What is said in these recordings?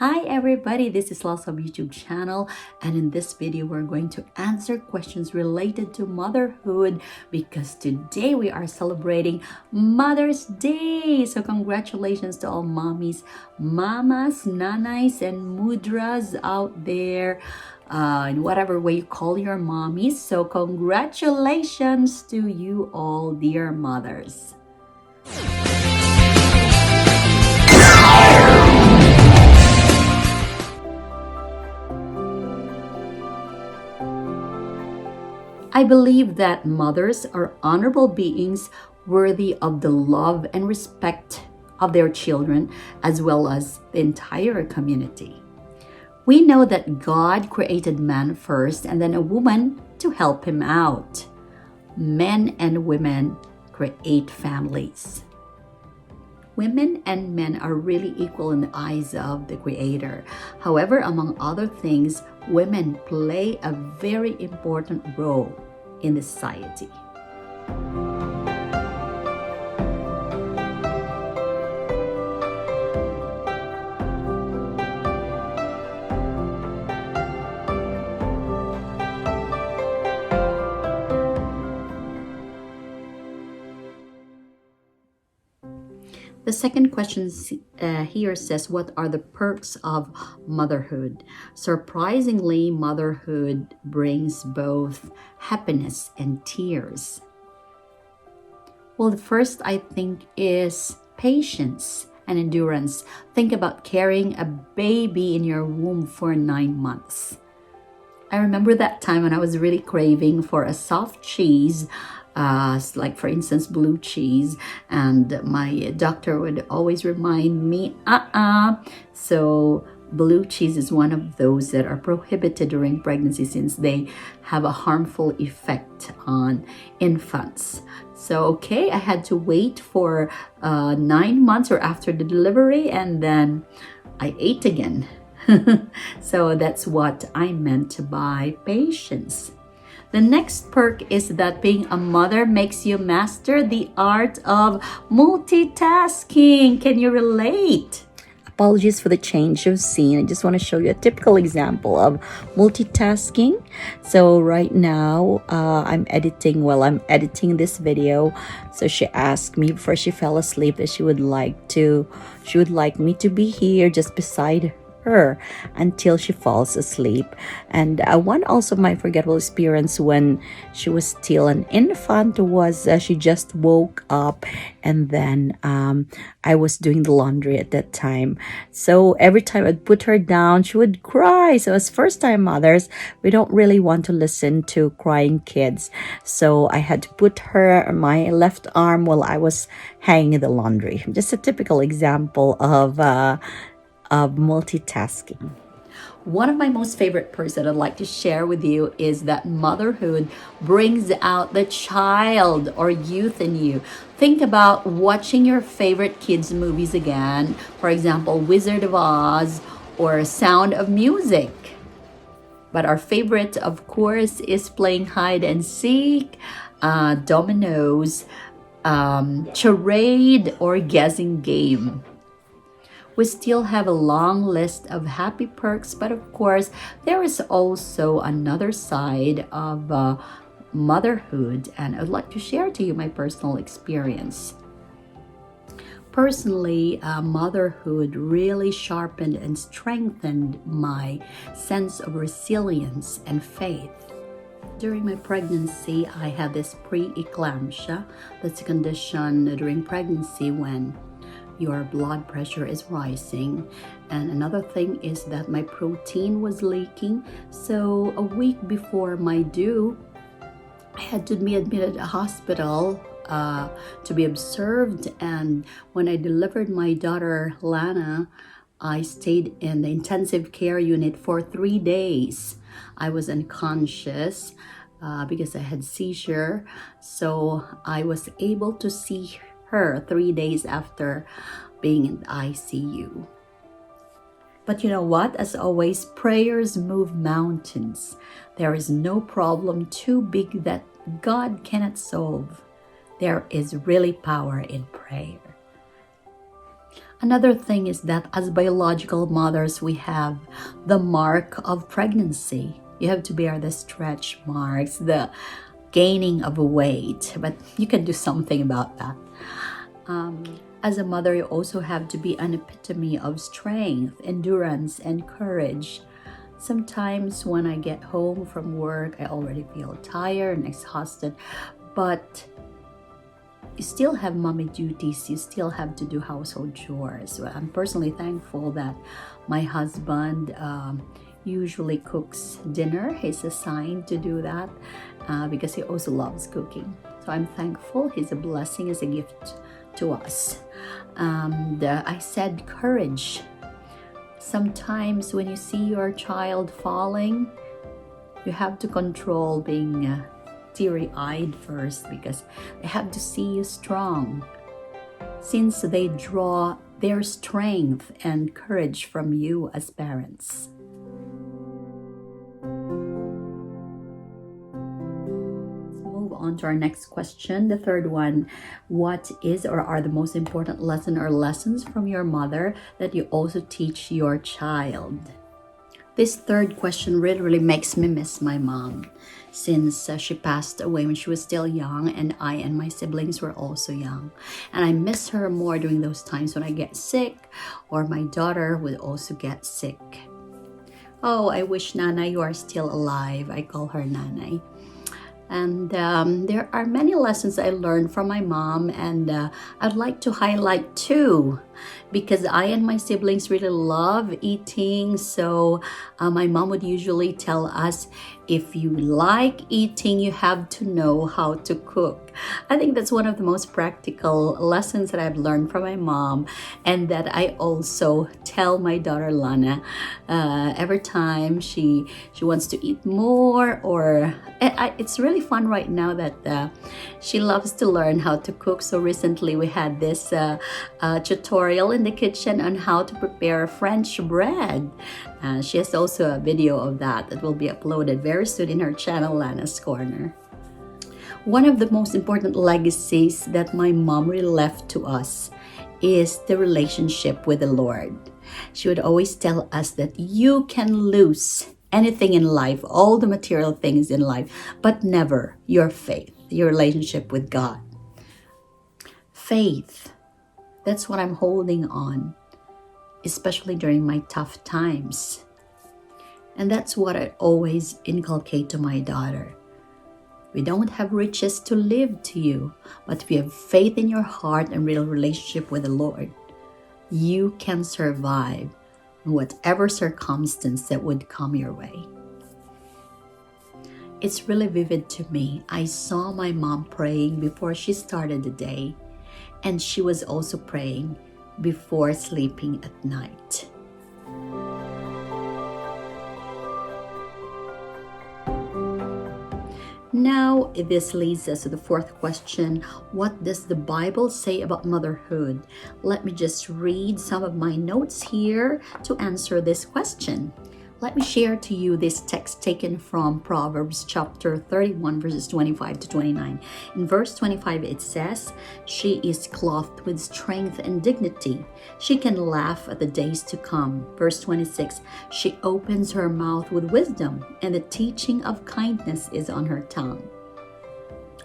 Hi everybody, this is LALH&U YouTube channel, and in this video we're going to answer questions related to motherhood because today we are celebrating Mother's Day. So congratulations to all mommies, mamas, nanays, and mudras out there in whatever way you call your mommies. So congratulations to you all, dear mothers. I believe that mothers are honorable beings worthy of the love and respect of their children as well as the entire community. We know that God created man first and then a woman to help him out. Men and women create families. Women and men are really equal in the eyes of the Creator. However, among other things, women play a very important role in the society. The second question here says, what are the perks of motherhood? Surprisingly, motherhood brings both happiness and tears. Well, the first I think is patience and endurance. Think about carrying a baby in your womb for 9 months. I remember that time when I was really craving for a soft cheese, like for instance blue cheese, and my doctor would always remind me so blue cheese is one of those that are prohibited during pregnancy since they have a harmful effect on infants. So okay, I had to wait for 9 months or after the delivery, and then I ate again. So that's what I meant by patience. The next perk is that being a mother makes you master the art of multitasking. Can you relate? Apologies for the change of scene. I just want to show you a typical example of multitasking. So right now, I'm editing this video. So she asked me before she fell asleep that she would like me to be here just beside her until she falls asleep. And one also my forgettable experience when she was still an infant was she just woke up, and then I was doing the laundry at that time. So every time I'd put her down, she would cry. So as first-time mothers, we don't really want to listen to crying kids. So I had to put her on my left arm while I was hanging the laundry. Just a typical example of multitasking. One of my most favorite perks that I'd like to share with you is that motherhood brings out the child or youth in you. Think about watching your favorite kids' movies again. For example, Wizard of Oz or Sound of Music. But our favorite, of course, is playing hide and seek, dominoes, charade, or guessing game. We still have a long list of happy perks, but of course, there is also another side of motherhood, and I'd like to share to you my personal experience. Personally, motherhood really sharpened and strengthened my sense of resilience and faith. During my pregnancy, I had this preeclampsia. That's a condition during pregnancy when your blood pressure is rising. And another thing is that my protein was leaking. So a week before my due, I had to be admitted to a hospital to be observed. And when I delivered my daughter, Lana, I stayed in the intensive care unit for 3 days. I was unconscious because I had seizure. So I was able to see her 3 days after being in the ICU. But you know what? As always, prayers move mountains. There is no problem too big that God cannot solve. There is really power in prayer. Another thing is that as biological mothers, we have the mark of pregnancy. You have to bear the stretch marks, the gaining of weight, but you can do something about that. As a mother, you also have to be an epitome of strength, endurance, and courage. Sometimes when I get home from work, I already feel tired and exhausted, but you still have mommy duties. You still have to do household chores. So I'm personally thankful that my husband usually cooks dinner. He's assigned to do that because he also loves cooking. So I'm thankful. He's a blessing, is a gift to us. I said courage. Sometimes when you see your child falling, you have to control being teary-eyed first because they have to see you strong, since they draw their strength and courage from you as parents. On to our next question, the third one. What is or are the most important lesson or lessons from your mother that you also teach your child? This third question really makes me miss my mom, since she passed away when she was still young, and I and my siblings were also young. And I miss her more during those times when I get sick or my daughter would also get sick. Oh, I wish Nanay, you are still alive. I call her Nanay. And there are many lessons I learned from my mom, and I'd like to highlight two because I and my siblings really love eating. So my mom would usually tell us, if you like eating, you have to know how to cook. I think that's one of the most practical lessons that I've learned from my mom, and that I also tell my daughter Lana every time she wants to eat more, or it's really fun right now that she loves to learn how to cook. So recently we had this tutorial in the kitchen on how to prepare French bread. She has also a video of that will be uploaded very soon in her channel, Lana's Corner. One of the most important legacies that my mom really left to us is the relationship with the Lord. She would always tell us that you can lose anything in life, all the material things in life, but never your faith, your relationship with God. Faith, that's what I'm holding on, especially during my tough times. And that's what I always inculcate to my daughter. We don't have riches to live to you, but if you have faith in your heart and real relationship with the Lord, you can survive in whatever circumstance that would come your way. It's really vivid to me. I saw my mom praying before she started the day, and she was also praying before sleeping at night. Now, this leads us to the fourth question. What does the Bible say about motherhood? Let me just read some of my notes here to answer this question. Let me share to you this text taken from Proverbs chapter 31, verses 25 to 29. In verse 25, it says, "She is clothed with strength and dignity. She can laugh at the days to come." Verse 26, "She opens her mouth with wisdom, and the teaching of kindness is on her tongue."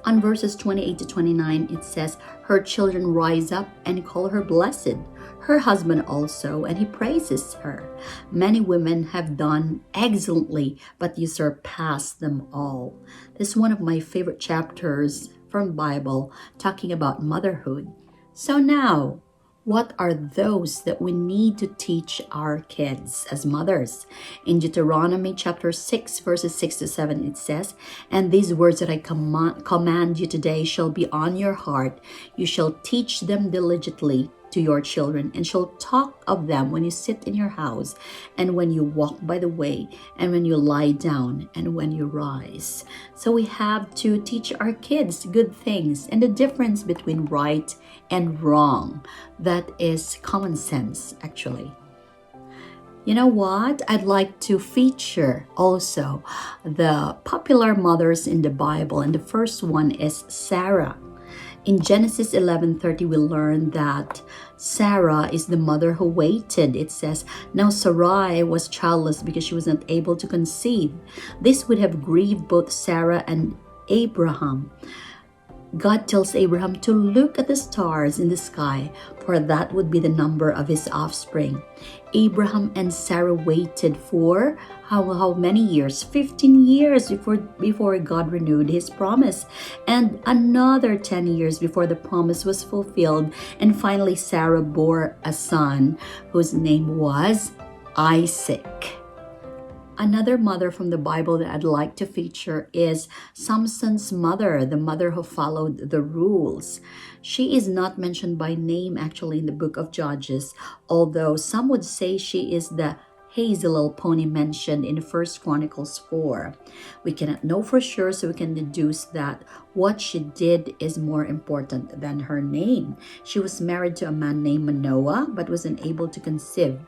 On verses 28 to 29, it says, "Her children rise up and call her blessed, her husband also, and he praises her. Many women have done excellently, but you surpass them all." This is one of my favorite chapters from the Bible, talking about motherhood. So now, what are those that we need to teach our kids as mothers? In Deuteronomy chapter 6, verses 6 to 7, it says, "And these words that I command you today shall be on your heart. You shall teach them diligently to your children, and shall talk of them when you sit in your house, and when you walk by the way, and when you lie down, and when you rise." So we have to teach our kids good things and the difference between right and wrong. That is common sense, actually. You know what? I'd like to feature also the popular mothers in the Bible, and the first one is Sarah. In Genesis 11:30, we learn that Sarah is the mother who waited. It says, "Now Sarai was childless because she was not able to conceive." This would have grieved both Sarah and Abraham. God tells Abraham to look at the stars in the sky, for that would be the number of his offspring. Abraham and Sarah waited for how many years? 15 years before God renewed his promise, and another 10 years before the promise was fulfilled. And finally, Sarah bore a son whose name was Isaac. Another mother from the Bible that I'd like to feature is Samson's mother, the mother who followed the rules. She is not mentioned by name actually in the book of Judges, although some would say she is the hazel pony mentioned in 1 Chronicles 4. We cannot know for sure, so we can deduce that what she did is more important than her name. She was married to a man named Manoah, but was unable to conceive.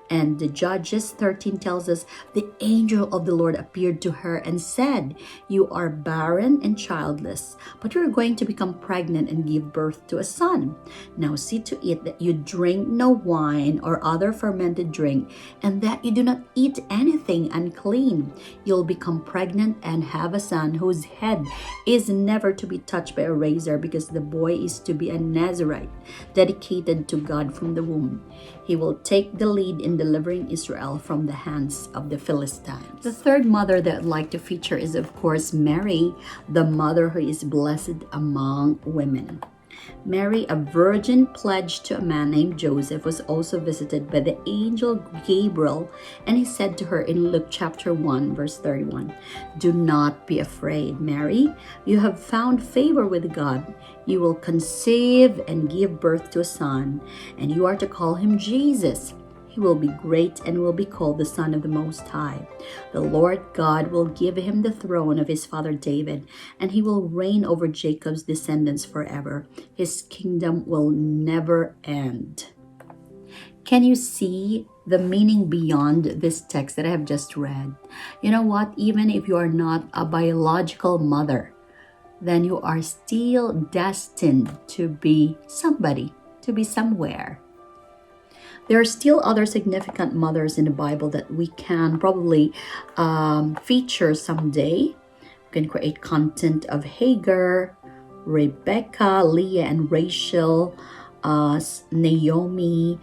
And the Judges 13 tells us, the angel of the Lord appeared to her and said, "You are barren and childless, but you are going to become pregnant and give birth to a son. Now see to it that you drink no wine or other fermented drink, and that you do not eat anything unclean. You'll become pregnant and have a son whose head is never to be touched by a razor, because the boy is to be a Nazirite, dedicated to God from the womb. He will take the lead in delivering Israel from the hands of the Philistines." The third mother that I'd like to feature is, of course, Mary, the mother who is blessed among women. Mary, a virgin pledged to a man named Joseph, was also visited by the angel Gabriel, and he said to her in Luke chapter 1, verse 31, "Do not be afraid, Mary. You have found favor with God. You will conceive and give birth to a son, and you are to call him Jesus. He will be great and will be called the Son of the Most High. The Lord God will give him the throne of his father David, and he will reign over Jacob's descendants forever. His kingdom will never end." Can you see the meaning beyond this text that I have just read? You know what? Even if you are not a biological mother, then you are still destined to be somebody, to be somewhere. There are still other significant mothers in the Bible that we can probably feature someday. We can create content of Hagar, Rebecca, Leah, and Rachel, Naomi,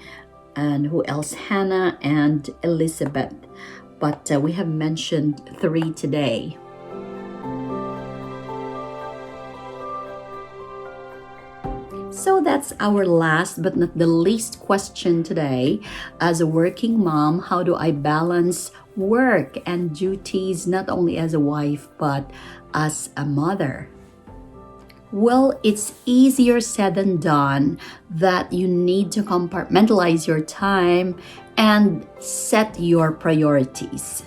and who else? Hannah and Elizabeth. But we have mentioned 3 today. So that's our last but not the least question today. As a working mom, how do I balance work and duties not only as a wife but as a mother? Well, it's easier said than done that you need to compartmentalize your time and set your priorities.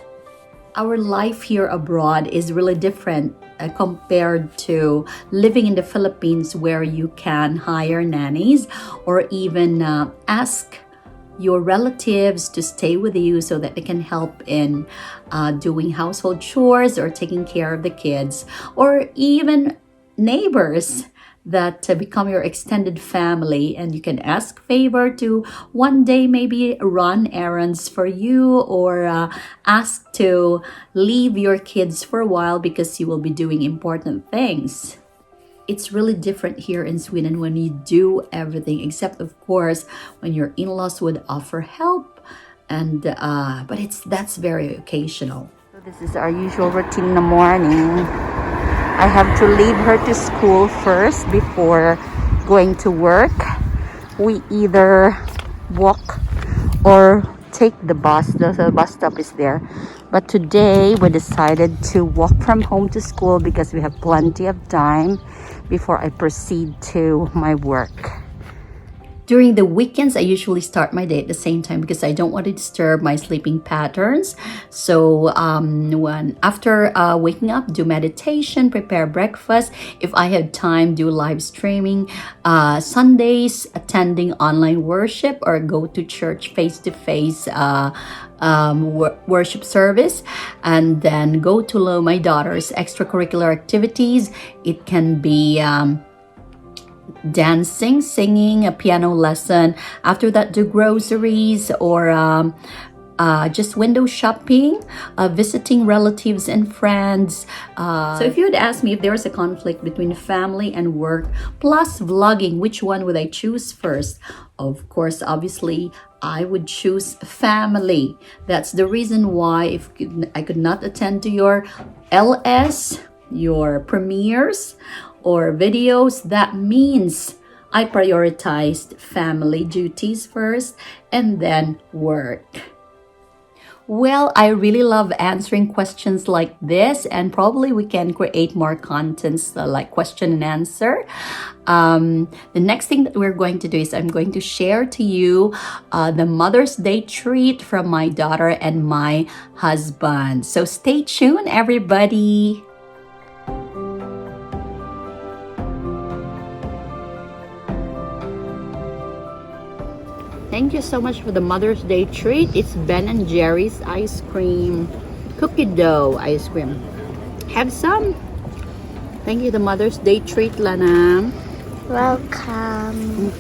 Our life here abroad is really different compared to living in the Philippines, where you can hire nannies or even ask your relatives to stay with you so that they can help in doing household chores or taking care of the kids, or even neighbors that become your extended family, and you can ask favor to one day maybe run errands for you, or ask to leave your kids for a while because you will be doing important things. It's really different here in Sweden when you do everything, except of course when your in-laws would offer help, and but that's very occasional. So this is our usual routine in the morning. I have to leave her to school first before going to work. We either walk or take the bus. The bus stop is there. But today we decided to walk from home to school because we have plenty of time before I proceed to my work. During the weekends, I usually start my day at the same time because I don't want to disturb my sleeping patterns. So after waking up, do meditation, prepare breakfast. If I have time, do live streaming. Sundays, attending online worship or go to church face-to-face worship service, and then go to my daughter's extracurricular activities. It can be dancing, singing, a piano lesson. After that, do groceries or just window shopping, visiting relatives and friends. So if you would ask me if there was a conflict between family and work plus vlogging, which one would I choose first? Of course, obviously, I would choose family. That's the reason why if I could not attend to your LS, your premieres or videos, that means I prioritized family duties first and then work. Well, I really love answering questions like this, and probably we can create more contents like question and answer. The next thing that we're going to do is I'm going to share to you the Mother's Day treat from my daughter and my husband. So stay tuned, everybody. Thank you so much for the Mother's Day treat. It's Ben and Jerry's ice cream, cookie dough ice cream. Have some. Thank you, the Mother's Day treat, Lana. Welcome.